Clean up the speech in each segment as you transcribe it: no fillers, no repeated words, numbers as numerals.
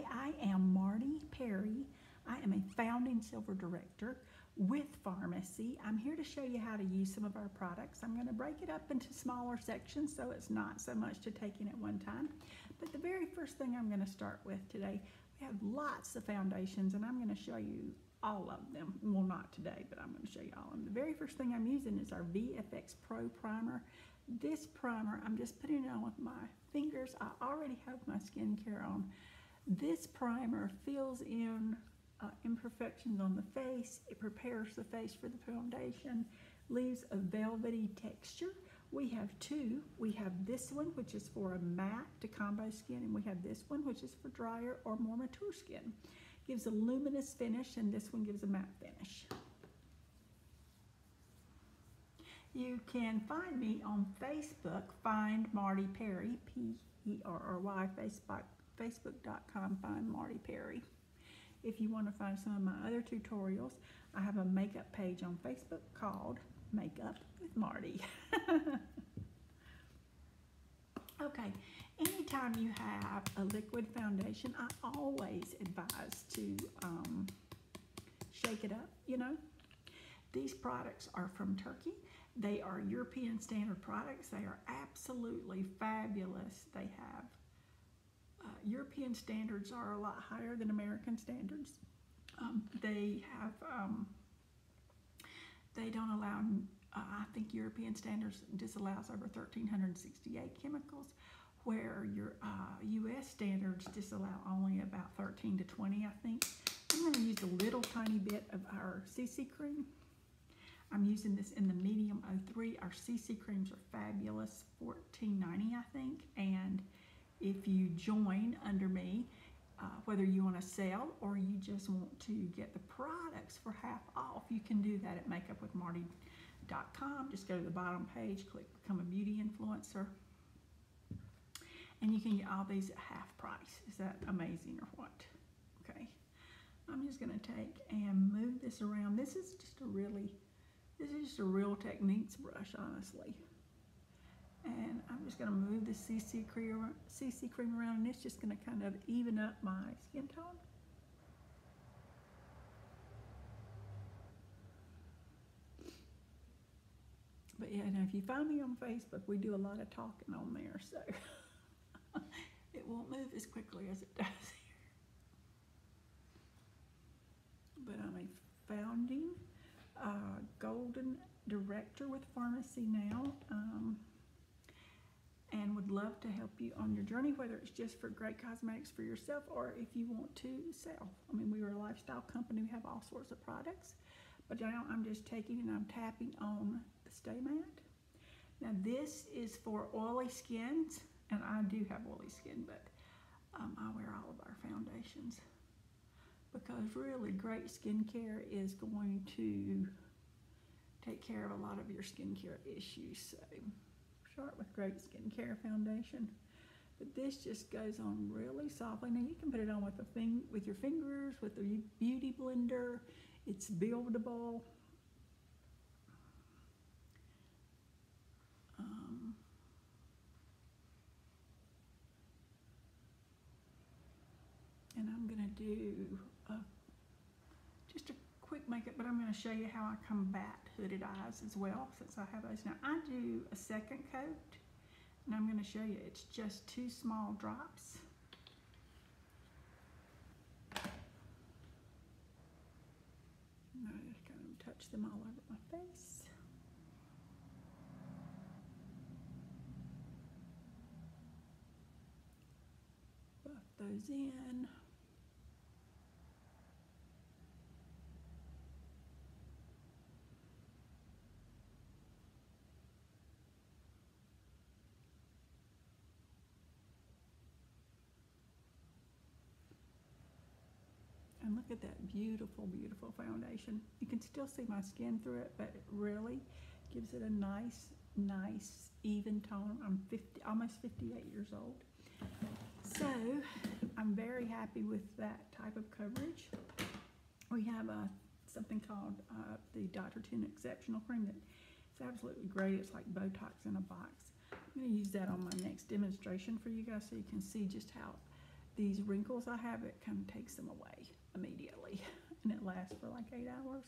Hi, I am Marty Perry. I am a founding silver director with Farmasi. I'm here to show you how to use some of our products. I'm going to break it up into smaller sections so it's not so much to take in at one time. But the very first thing I'm going to start with today, we have lots of foundations and I'm going to show you all of them. Well, not today, but I'm going to show you all of them. The very first thing I'm using is our Vfx Pro Primer. This primer, I'm just putting it on with my fingers. I already have my skincare on. This primer fills in imperfections on the face. It prepares the face for the foundation, leaves a velvety texture. We have two. We have this one, which is for a matte to combo skin, and we have this one, which is for drier or more mature skin. Gives a luminous finish, and this one gives a matte finish. You can find me on Facebook, find MartyPerry, P-E-R-R-Y, Facebook.com, find MartyPerry. If you want to find some of my other tutorials, I have a makeup page on Facebook called Makeup with Marty. Okay, anytime you have a liquid foundation, I always advise to shake it up, you know. These products are from Turkey. They are European standard products. They are absolutely fabulous. They have European standards are a lot higher than American standards. They don't allow, I think European standards disallows over 1,368 chemicals, where your U.S. standards disallow only about 13 to 20, I think. I'm going to use a little tiny bit of our CC cream. I'm using this in the medium 03. Our CC creams are fabulous, $14.90 I think, and if you join under me, whether you want to sell or you just want to get the products for half off, you can do that at makeupwithmarty.com. Just go to the bottom page, click Become a Beauty Influencer, and you can get all these at half price. Is that amazing or what? Okay, I'm just going to take and move this around. This is just a real Techniques brush, honestly. And I'm just going to move the CC cream around, and it's just going to kind of even up my skin tone. But yeah, now if you find me on Facebook, we do a lot of talking on there, so it won't move as quickly as it does here. But I'm a founding golden director with Farmasi now. And would love to help you on your journey, whether it's just for great cosmetics for yourself or if you want to sell. I mean, we are a lifestyle company. We have all sorts of products. But now I'm just taking and I'm tapping on the Stay Matte. Now this is for oily skins, and I do have oily skin, but I wear all of our foundations because really great skincare is going to take care of a lot of your skincare issues. So start with great skincare foundation, but this just goes on really softly. Now you can put it on with your fingers, with the beauty blender. It's buildable. And I'm gonna do just a quick makeup, but I'm going to show you how I combat hooded eyes as well, since I have those. Now I do a second coat, and I'm going to show you it's just 2 small drops. And I just kind of touch them all over my face. Buff those in. And look at that beautiful, beautiful foundation. You can still see my skin through it, but it really gives it a nice, even tone. I'm almost 58 years old. So I'm very happy with that type of coverage. We have something called the Dr. Tin Exceptional Cream that's absolutely great. It's like Botox in a box. I'm going to use that on my next demonstration for you guys so you can see just how these wrinkles I have, it kind of takes them away immediately, and it lasts for like 8 hours.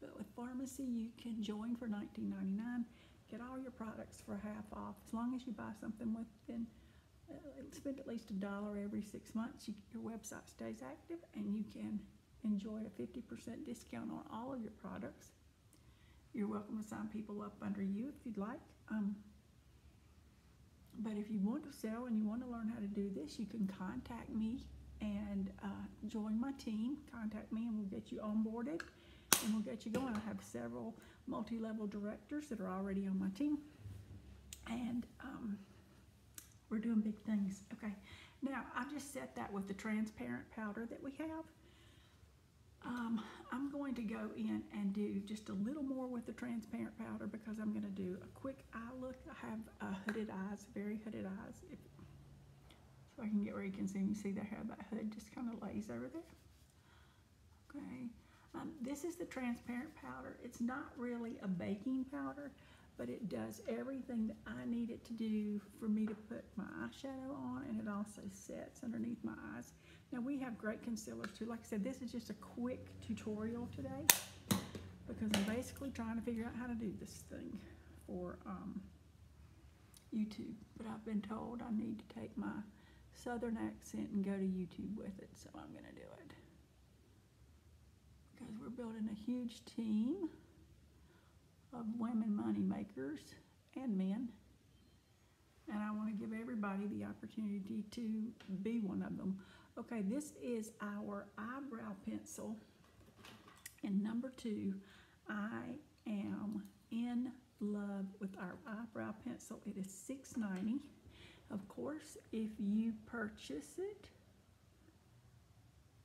But with Farmasi, you can join for $19.99, get all your products for half off. As long as you buy something within, spend at least $1 every 6 months, your website stays active, and you can enjoy a 50% discount on all of your products. You're welcome to sign people up under you if you'd like. But if you want to sell and you want to learn how to do this, you can contact me and join my team. Contact me and we'll get you onboarded and we'll get you going. I have several multi-level directors that are already on my team, and we're doing big things. Okay, now I just set that with the transparent powder that we have. I'm going to go in and do just a little more with the transparent powder because I'm going to do a quick eye look. I have hooded eyes, very hooded eyes. So I can get where you can see me. See that how that hood just kind of lays over there. Okay, this is the transparent powder. It's not really a baking powder, but it does everything that I need it to do for me to put my eyeshadow on, and it also sets underneath my eyes. Now we have great concealers too. Like I said, this is just a quick tutorial today because I'm basically trying to figure out how to do this thing for YouTube. But I've been told I need to take my southern accent and go to YouTube with it, so I'm gonna do it. Because we're building a huge team of women money makers and men, and I want to give everybody the opportunity to be one of them. Okay, this is our eyebrow pencil in number 2. I am in love with our eyebrow pencil. It is $6.90. Of course, if you purchase it,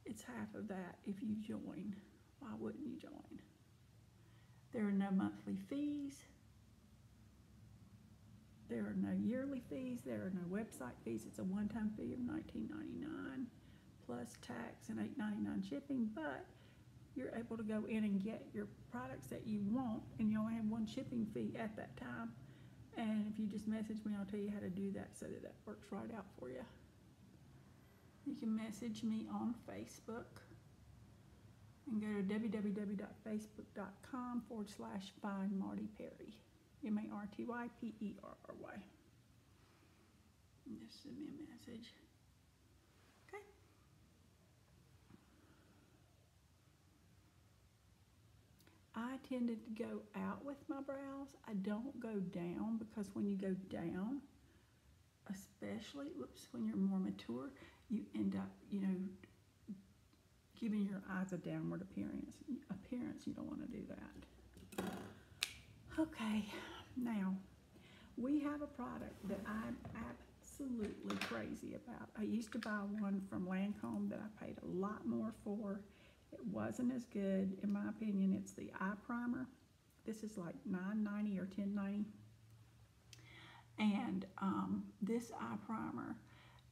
it's half of that if you join. Why wouldn't you join? There are no monthly fees. There are no yearly fees. There are no website fees. It's a one-time fee of $19.99 plus tax and $8.99 shipping, but you're able to go in and get your products that you want, and you only have one shipping fee at that time. And if you just message me, I'll tell you how to do that so that that works right out for you. You can message me on Facebook and go to www.facebook.com/findMartyPerry. MartyPerry. And just send me a message. Okay. I tended to go out with my brows. I don't go down because when you go down, especially, when you're more mature, you end up, giving your eyes a downward appearance. You don't want to do that. Okay, now we have a product that I'm absolutely crazy about. I used to buy one from Lancome that I paid a lot more for. It wasn't as good, in my opinion. It's the eye primer. This is like $9.90 or $10.90. And this eye primer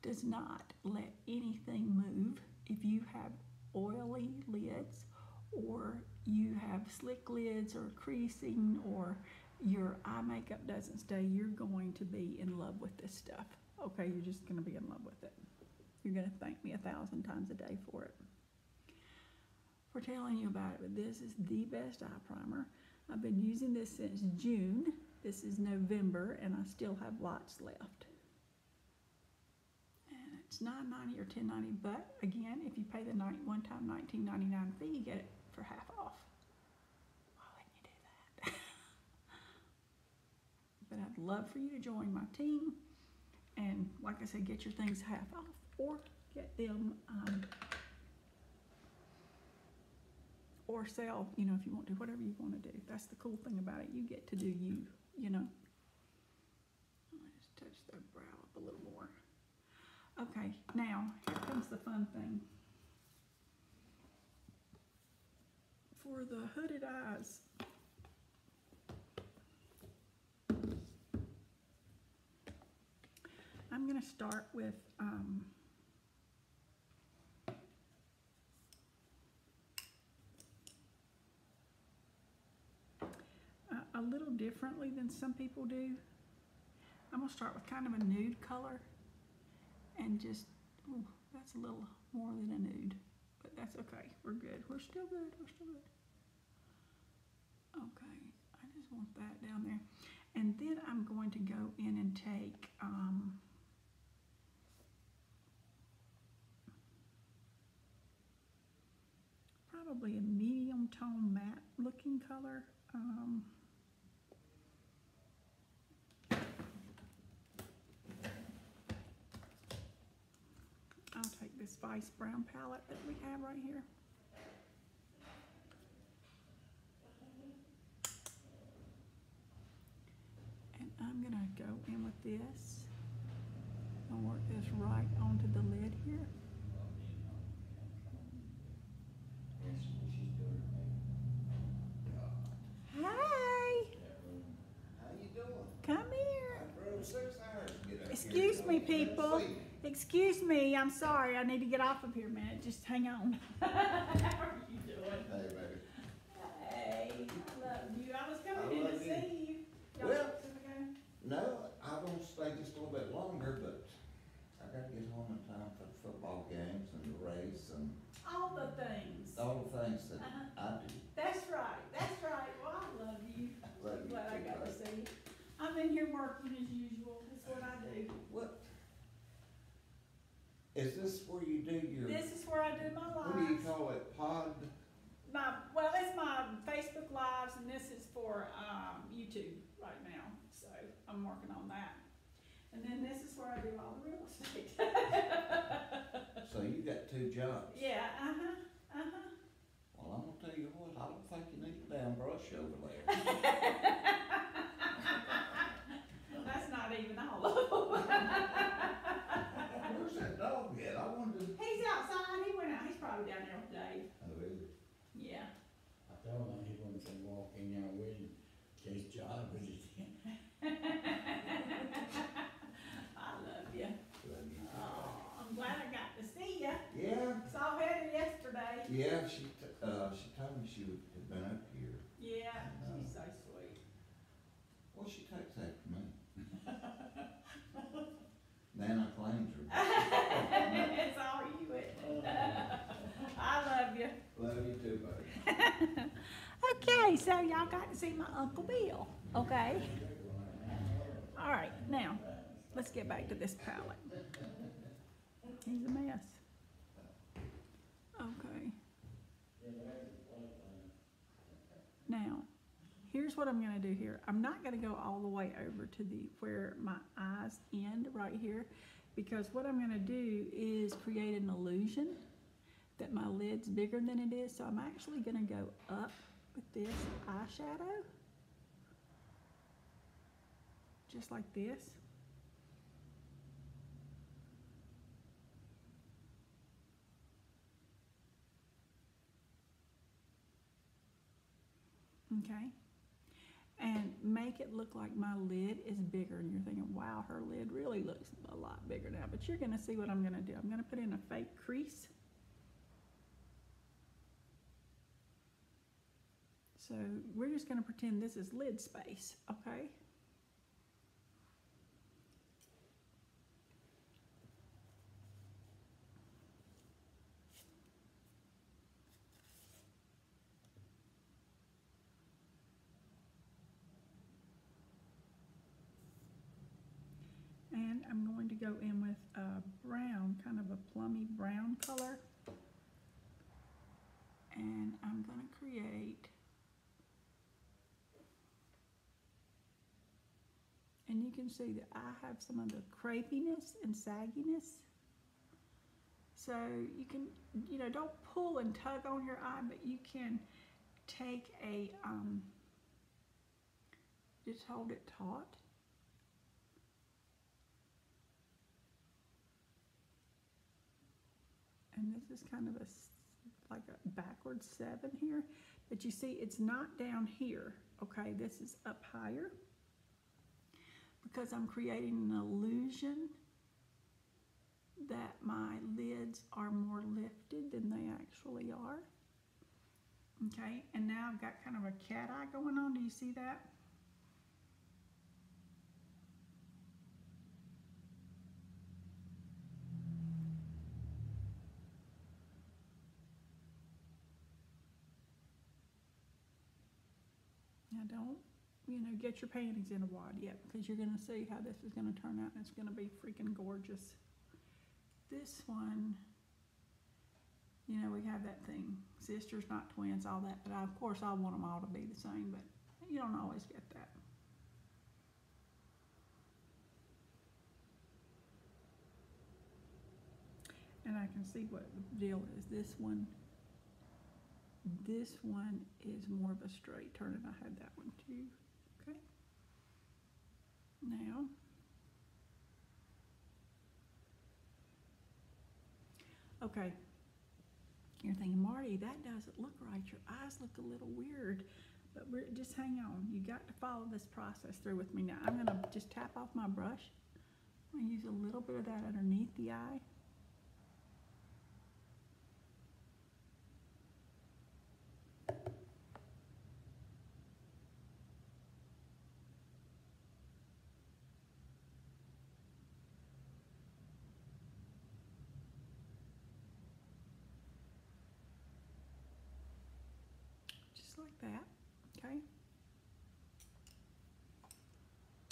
does not let anything move. If you have oily lids, or you have slick lids, or creasing, or your eye makeup doesn't stay, you're going to be in love with this stuff. Okay, you're just going to be in love with it. You're going to thank me 1,000 times a day for it, for telling you about it. But this is the best eye primer. I've been using this since June. This is November, and I still have lots left. And it's $9.90 or $10.90, but again, if you pay the one-time $19.99 fee, you get it for half off. Why wouldn't you do that? But I'd love for you to join my team, and like I said, get your things half off, or get them, or sell, if you want to, whatever you want to do. That's the cool thing about it. You get to do you, Let me just touch the brow up a little more. Okay, now, here comes the fun thing. For the hooded eyes, I'm going to start with a little differently than some people do. I'm going to start with kind of a nude color. and just, oh, that's a little more than a nude, but that's okay. We're good. We're still good. We're still good. Okay, I just want that down there. And then I'm going to go in and take, probably a medium tone matte looking color. I'll take this Vice Brown palette that we have right here. And I'm gonna go in with this and work this right onto the lid here. Hey! How you doing? Come here. I drove 6 hours to get up Excuse here. me, people. Excuse me, I'm sorry. I need to get off of here a minute. Just hang on. How are you doing? Hey, baby. Hey, I love you. I was coming in to see you. Y'all Well, to the game? No, I won't stay just a little bit longer, but I gotta get home in time for the football games and the race and All the things. all the things that I do. That's right. That's right. Well, I love you. Love you Glad I too, got to baby. see you. I'm in here working as usual. That's what I do. What? Is this where you do your, This is where I do my lives. what do you call it, pod? Well, it's my Facebook Lives, and this is for YouTube right now. So I'm working on that. And then this is where I do all the real estate. So you got 2 jobs? Yeah, Well, I'm gonna tell you what, I don't think you need a damn brush over there. That's not even all of them. Where's that dog at? I wanted to. He's outside. He went out. He's probably down there with Dave. Oh, really? Yeah. I told him he wasn't gonna walk in there with him, in case John was in. I love you. Love you. Oh, I'm glad I got to see you. Yeah. Saw Heather yesterday. Yeah, she told me she had been up here. Yeah, she's so sweet. Well, she takes after me. Nana claims her. It's all you, isn't it? I love you. Love you too, buddy. Okay, so y'all got to see my Uncle Bill, okay? All right, now, let's get back to this palette. He's a mess. Okay. Now, here's what I'm gonna do here. I'm not gonna go all the way over to where my eyes end right here, because what I'm gonna do is create an illusion that my lid's bigger than it is. So I'm actually gonna go up with this eyeshadow, just like this. Okay, and make it look like my lid is bigger, and you're thinking, wow, her lid really looks a lot bigger now, but you're gonna see what I'm gonna do. I'm gonna put in a fake crease. So we're just gonna pretend this is lid space, okay? And I'm going to go in with a brown, kind of a plummy brown color. And I'm going to create, and you can see that I have some of the crepiness and sagginess. So you can, you know, don't pull and tug on your eye, but you can take a, just hold it taut. And this is kind of like a backwards 7 here, but you see it's not down here, okay? This is up higher because I'm creating an illusion that my lids are more lifted than they actually are. Okay, and now I've got kind of a cat eye going on. Do you see that? Now don't, you know, get your panties in a wad yet, because you're gonna see how this is gonna turn out, and it's gonna be freaking gorgeous. This one, you know, we have that thing, sisters not twins, all that, but of course I want them all to be the same, but you don't always get that. And I can see what the deal is. This one is more of a straight turn, and I had that one too. Okay. Now, okay. You're thinking, Marty, that doesn't look right. Your eyes look a little weird. But just hang on. You got to follow this process through with me. Now, I'm going to just tap off my brush. I'm going to use a little bit of that underneath the eye. Just like that. Okay.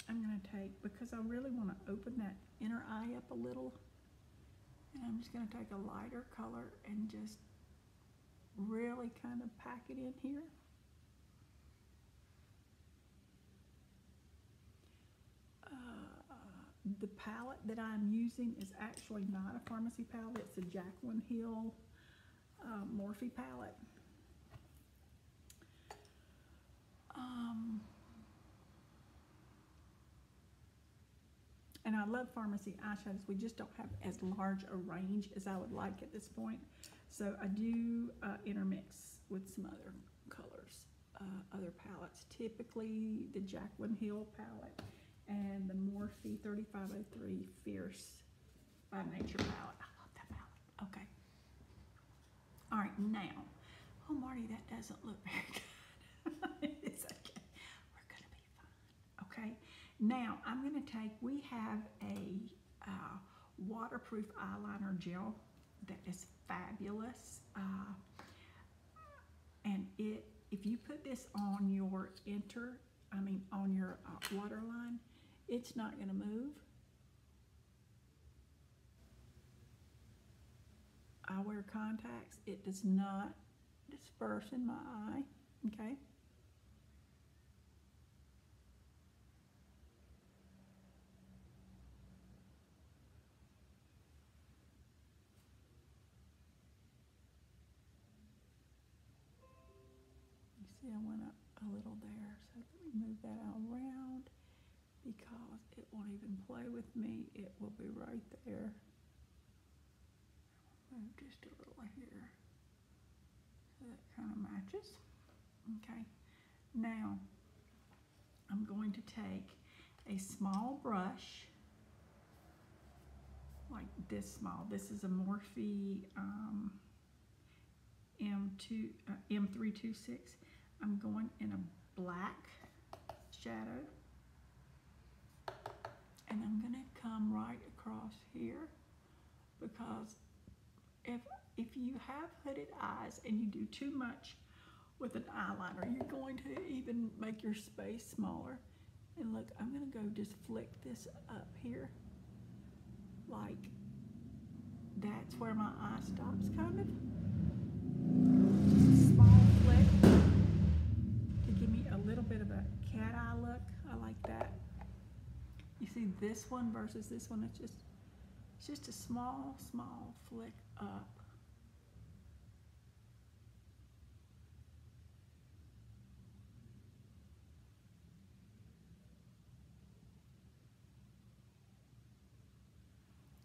I'm going to take, because I really want to open that inner eye up a little, and I'm just going to take a lighter color and just really kind of pack it in here. The palette that I'm using is actually not a Farmasi palette, it's a Jaclyn Hill Morphe palette. And I love Farmasi eyeshadows. We just don't have as large a range as I would like at this point. So I do intermix with some other colors, other palettes. Typically the Jaclyn Hill palette and the Morphe 3503 Fierce by Nature palette. I love that palette. Okay. All right, now. Oh, Marty, that doesn't look very good. It's okay. We're going to be fine. Okay. Now, I'm going to take, we have a waterproof eyeliner gel that is fabulous. And if you put this on your on your waterline, it's not going to move. I wear contacts. It does not disperse in my eye. Okay. You see I went up a little there, so let me move that around because it won't even play with me. It will be right there. Move just a little here so that kind of matches. Okay, now I'm going to take a small brush, like this small. This is a Morphe M326. I'm going in a black shadow, and I'm going to come right across here, because if you have hooded eyes and you do too much with an eyeliner, you're going to even make your space smaller. And look, I'm going to go just flick this up here, like that's where my eye stops, kind of. Just a small flick to give me a little bit of a cat eye look. I like that. You see this one versus this one, it's just a small flick up.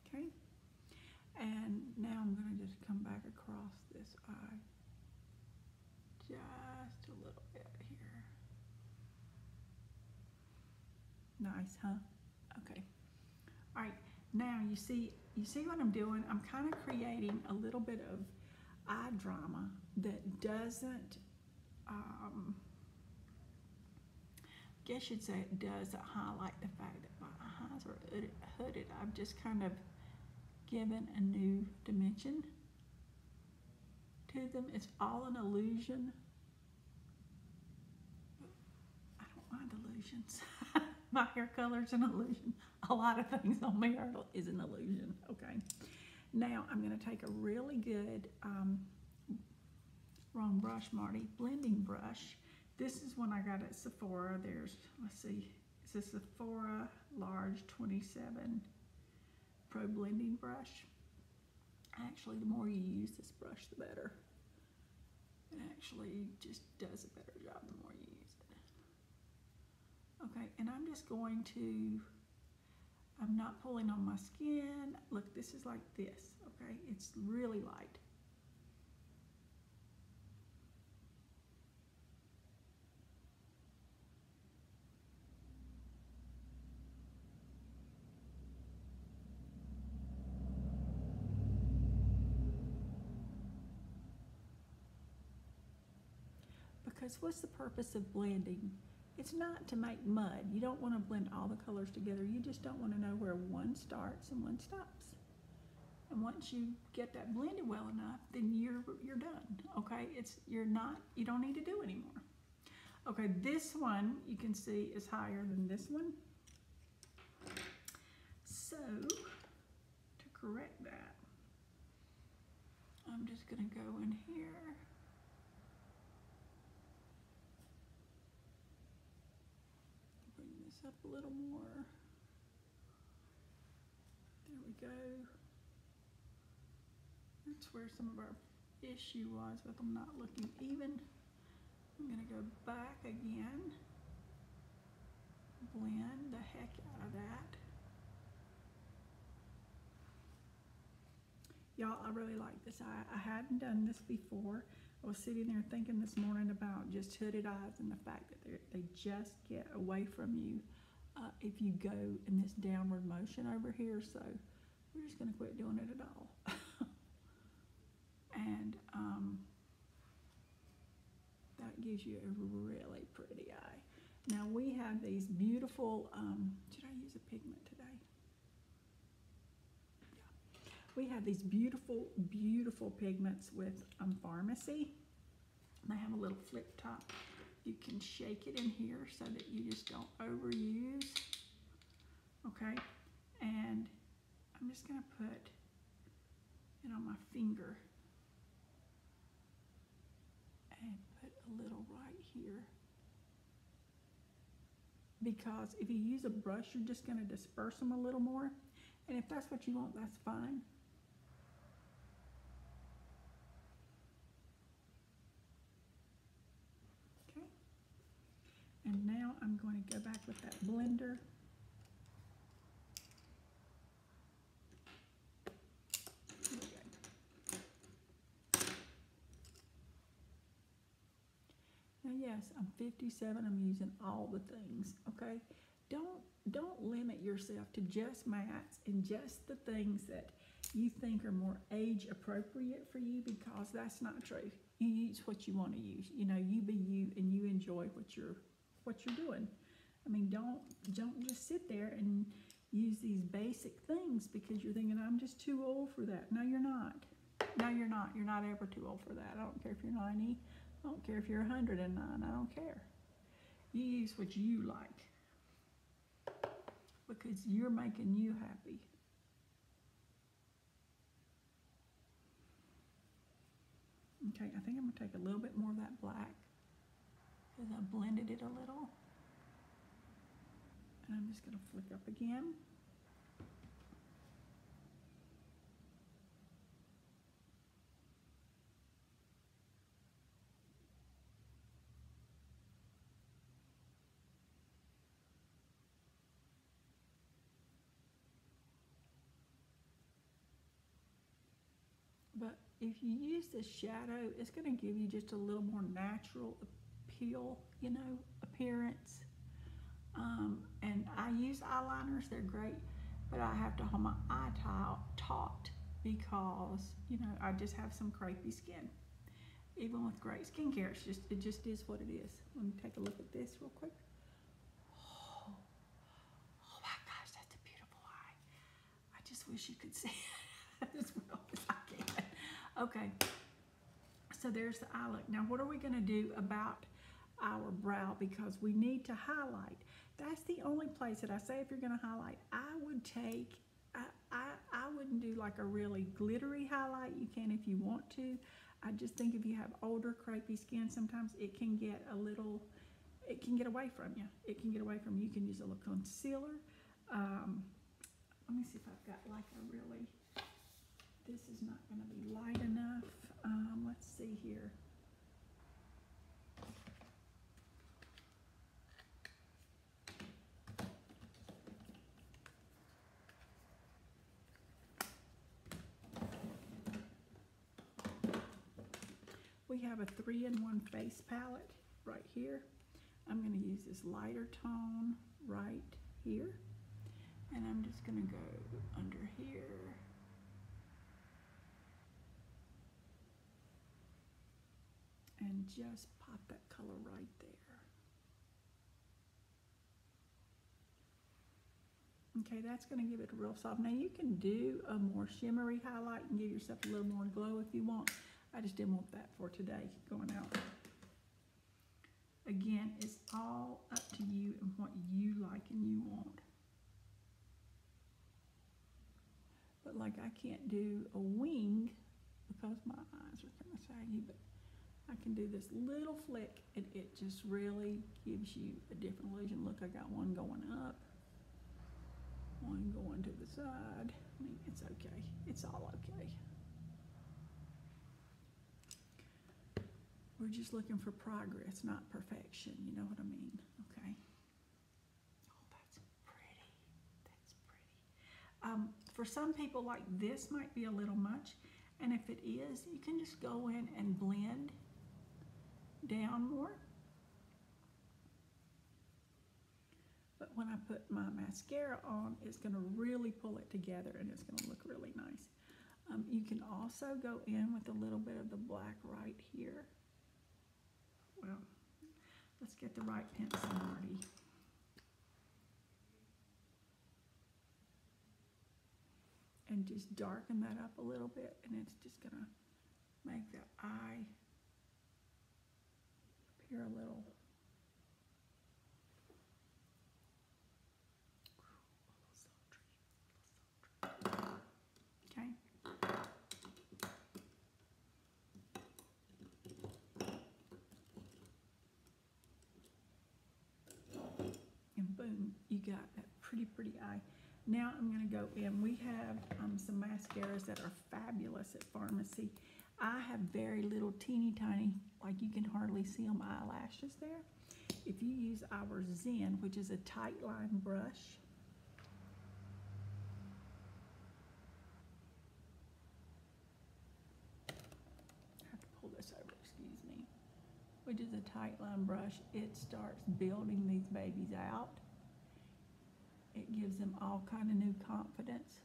Okay, and now I'm going to just come back across this eye just a little bit here. Nice, huh? Okay. All right, now you see what I'm doing? I'm kind of creating a little bit of eye drama that doesn't, I guess you'd say it does highlight the fact that my eyes are hooded. I've just kind of given a new dimension to them. It's all an illusion. mind illusions. My hair color's an illusion. A lot of things on me is an illusion, okay? Now, I'm gonna take a really good, wrong brush, Marty, blending brush. This is one I got at Sephora. There's, let's see, it's a Sephora large 27 Pro blending brush. Actually, the more you use this brush, the better. It actually just does a better job the more you use it. Okay, and I'm just going to, I'm not pulling on my skin. Look, this is like this, okay? It's really light. Because what's the purpose of blending? It's not to make mud. You don't want to blend all the colors together. You just don't want to know where one starts and one stops. And once you get that blended well enough, then you're done. Okay, you don't need to do anymore. Okay, this one you can see is higher than this one. So to correct that, I'm just gonna go in here. Bring this up a little more. There we go. That's where some of our issue was with them not looking even. I'm gonna go back again, blend the heck out of that. Y'all, I really like this eye. I hadn't done this before. I was sitting there thinking this morning about just hooded eyes and the fact that they just get away from you if you go in this downward motion over here. So we're just gonna quit doing it at all. And that gives you a really pretty eye. Now we have these beautiful, did I use a pigment today? Yeah. We have these beautiful, beautiful pigments with Farmasi. They have a little flip top. You can shake it in here so that you just don't overuse. Okay, and I'm just gonna put it on my finger. And put a little right here. Because if you use a brush, you're just going to disperse them a little more. And if that's what you want, that's fine. Okay. And now I'm going to go back with that blender. Now, yes, I'm 57, I'm using all the things, okay? Don't limit yourself to just mattes and just the things that you think are more age appropriate for you, because that's not true. You use what you want to use. You know, you be you and you enjoy what you're doing. I mean, don't just sit there and use these basic things because you're thinking, I'm just too old for that. No, you're not. No, you're not. You're not ever too old for that. I don't care if you're 90. I don't care if you're 109, I don't care. You use what you like because you're making you happy. Okay, I think I'm gonna take a little bit more of that black because I blended it a little. And I'm just gonna flick up again. But if you use the shadow, it's going to give you just a little more natural appeal, you know, appearance. And I use eyeliners, they're great, but I have to hold my eye taut because, you know, I just have some crepey skin. Even with great skincare, it just is what it is. Let me take a look at this real quick. Oh my gosh, that's a beautiful eye. I just wish you could see it as well as I can. Okay, so there's the eye look. Now what are we gonna do about our brow because we need to highlight. That's the only place that I say if you're going to highlight, I would take, I wouldn't do like a really glittery highlight. You can if you want to. I just think if you have older crepey skin, sometimes it can get a little, it can get away from you. It can get away from you. You can use a little concealer. Let me see if I've got like a really, this is not going to be light enough. Let's see here. We have a 3-in-1 face palette right here. I'm going to use this lighter tone right here. And I'm just going to go under here. And just pop that color right there. Okay, that's going to give it a real soft. Now you can do a more shimmery highlight and give yourself a little more glow if you want. I just didn't want that for today going out. Again, it's all up to you and what you like and you want. But like I can't do a wing because my eyes are kind of saggy, but I can do this little flick and it just really gives you a different illusion. Look, I got one going up, one going to the side. I mean, it's okay. It's all okay. We're just looking for progress, not perfection. You know what I mean? Okay. Oh, that's pretty. That's pretty. For some people, like this might be a little much. And if it is, you can just go in and blend down more. But when I put my mascara on, it's going to really pull it together and it's going to look really nice. You can also go in with a little bit of the black right here. Well, let's get the right pencil, Marty. And just darken that up a little bit, and it's just gonna make that eye appear a little. Okay. And boom, you got that pretty eye. Now I'm going to go in. We have some mascaras that are fabulous at Farmasi. I have very little teeny tiny, like you can hardly see them, eyelashes there. If you use our Zen, which is a tight line brush, I have to pull this over, excuse me, which is a tight line brush, it starts building these babies out. It gives them all kind of new confidence.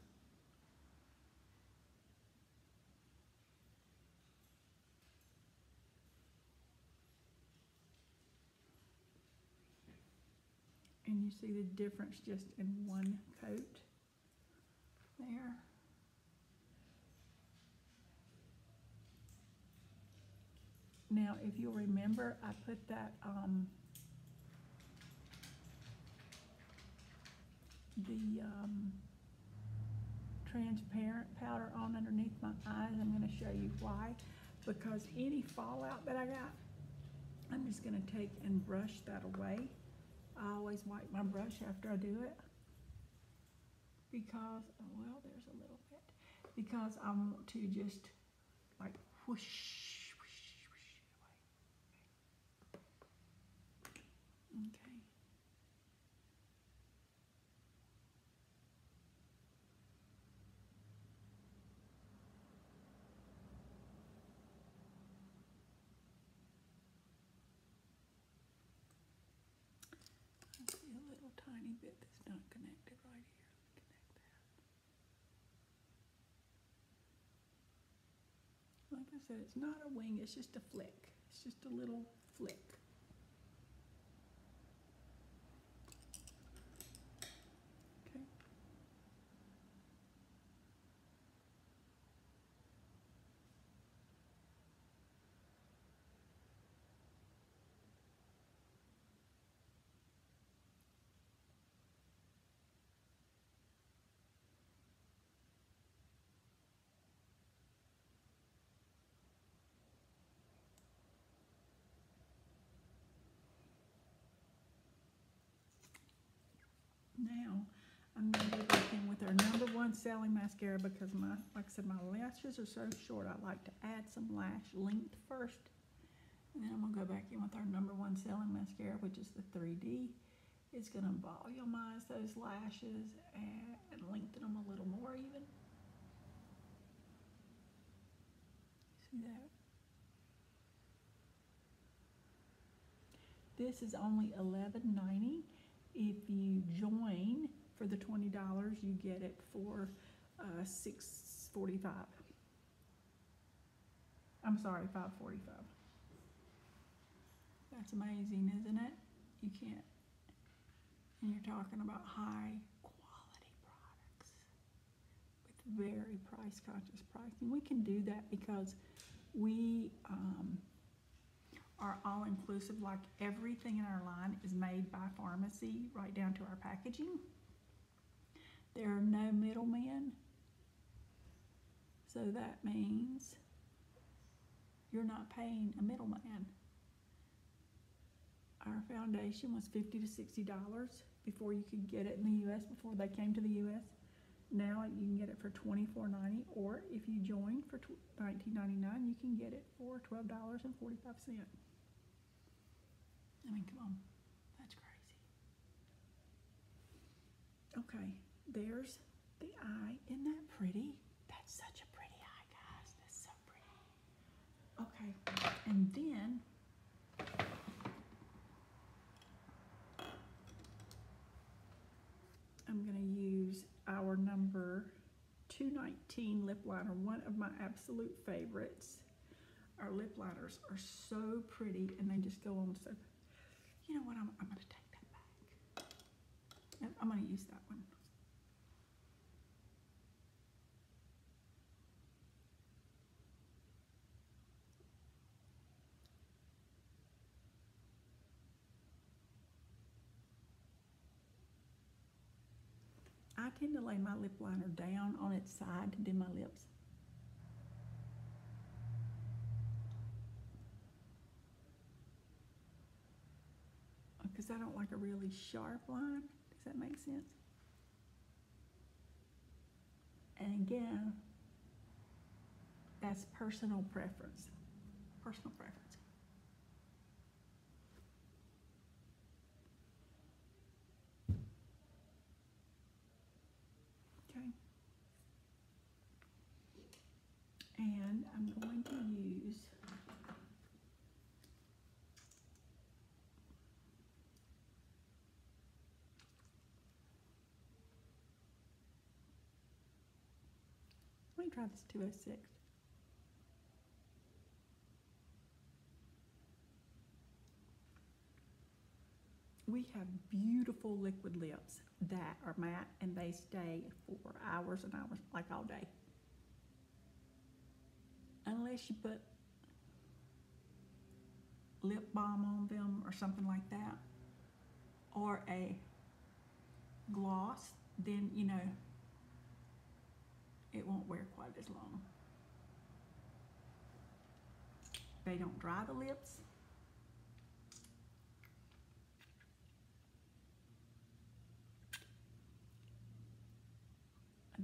And you see the difference just in one coat there. Now, if you'll remember, I put that transparent powder on underneath my eyes. I'm going to show you why. Because any fallout that I got, I'm just going to take and brush that away. I always wipe my brush after I do it. Because, well, there's a little bit. Because I want to just like whoosh, whoosh, whoosh away. Okay. Tiny bit that's not connected right here. Connect that. Like I said, it's not a wing, it's just a flick. It's just a little flick. Okay. Now, I'm going to go back in with our #1 selling mascara because like I said, my lashes are so short. I like to add some lash length first. And then I'm going to go back in with our #1 selling mascara, which is the 3D. It's going to volumize those lashes and lengthen them a little more even. See that? This is only $11.90. If you join for the $20, you get it for $6.45. I'm sorry, $5.45. That's amazing, isn't it? You can't. And you're talking about high quality products with very price conscious pricing. We can do that because we are all inclusive. Like everything in our line is made by Farmasi, right down to our packaging. There are no middlemen. So that means you're not paying a middleman. Our foundation was $50 to $60 before you could get it in the U.S., before they came to the U.S. Now you can get it for $24.90, or if you join for $19.99, you can get it for $12.45. I mean, come on, that's crazy. Okay, there's the eye. Isn't that pretty? That's such a pretty eye, guys. That's so pretty. Okay, and then I'm going to use our number 219 lip liner, one of my absolute favorites. Our lip liners are so pretty, and they just go on so. You know what? I'm going to take that back. I'm going to use that one. I tend to lay my lip liner down on its side to do my lips. Because I don't like a really sharp line. Does that make sense? And again, that's personal preference. Personal preference. Okay. And I'm going to use let me try this 206. We have beautiful liquid lips that are matte and they stay for hours and hours, like all day. Unless you put lip balm on them or something like that, or a gloss, then you know it won't wear quite as long. They don't dry the lips.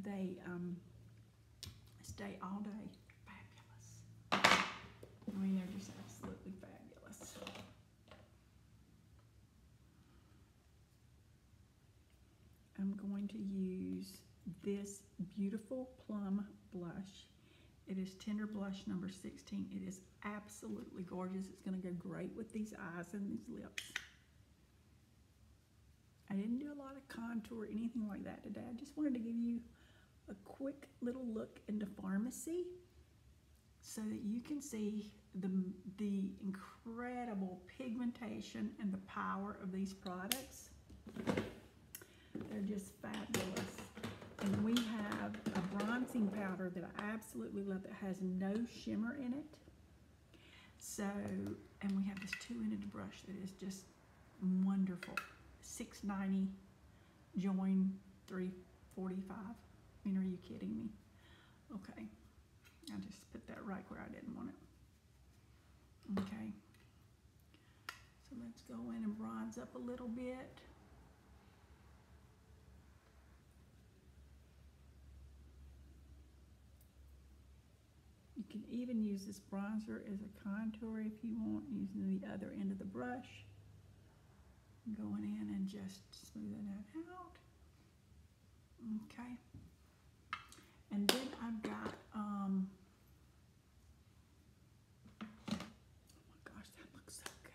They stay all day. Fabulous. I mean, they're just absolutely fabulous. I'm going to use this beautiful plum blush. It is Tender Blush number 16. It is absolutely gorgeous. It's going to go great with these eyes and these lips. I didn't do a lot of contour or anything like that today. I just wanted to give you a quick little look into Farmasi so that you can see the incredible pigmentation and the power of these products. They're just fabulous. And we have a bronzing powder that I absolutely love that has no shimmer in it. So, and we have this 2-inch brush that is just wonderful. $6.90, join $3.45. I mean, are you kidding me? Okay, I just put that right where I didn't want it. Okay, so let's go in and bronze up a little bit. You can even use this bronzer as a contour if you want, using the other end of the brush. Going in and just smoothing that out. Okay. And then I've got, oh my gosh, that looks so good.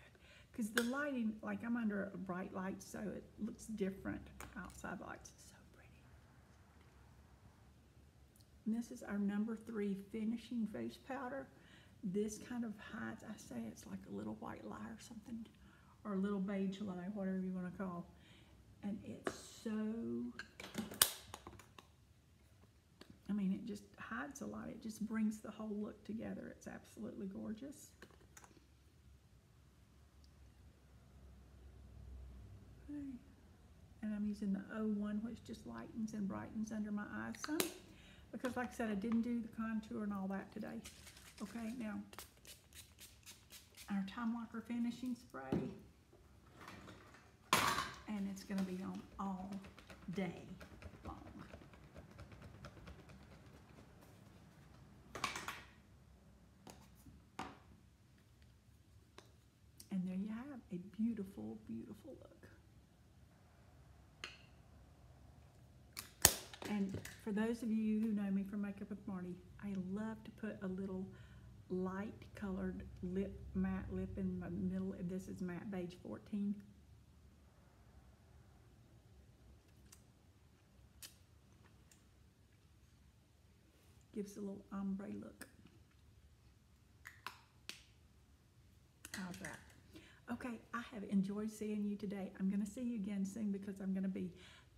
Because the lighting, like I'm under a bright light, so it looks different. Outside lights is so pretty. And this is our number 3 finishing face powder. This kind of hides, I say it's like a little white lie or something, or a little beige lie, whatever you want to call. And it's so, I mean, it just hides a lot. It just brings the whole look together. It's absolutely gorgeous. Okay. And I'm using the 01, which just lightens and brightens under my eyes some. Because like I said, I didn't do the contour and all that today. Okay, now, our Time Locker finishing spray. And it's going to be on all day long. And there you have a beautiful, beautiful look. And for those of you who know me from Makeup with Marty, I love to put a little light colored matte lip in the middle. This is matte beige 14. Gives a little ombre look. How's that? Okay, I have enjoyed seeing you today. I'm going to see you again soon because I'm going to be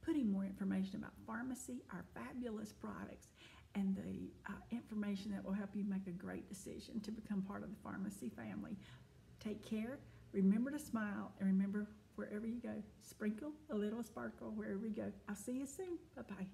putting more information about Farmasi, our fabulous products, and the information that will help you make a great decision to become part of the Farmasi family. Take care, remember to smile, and remember, wherever you go, sprinkle a little sparkle wherever you go. I'll see you soon. Bye-bye.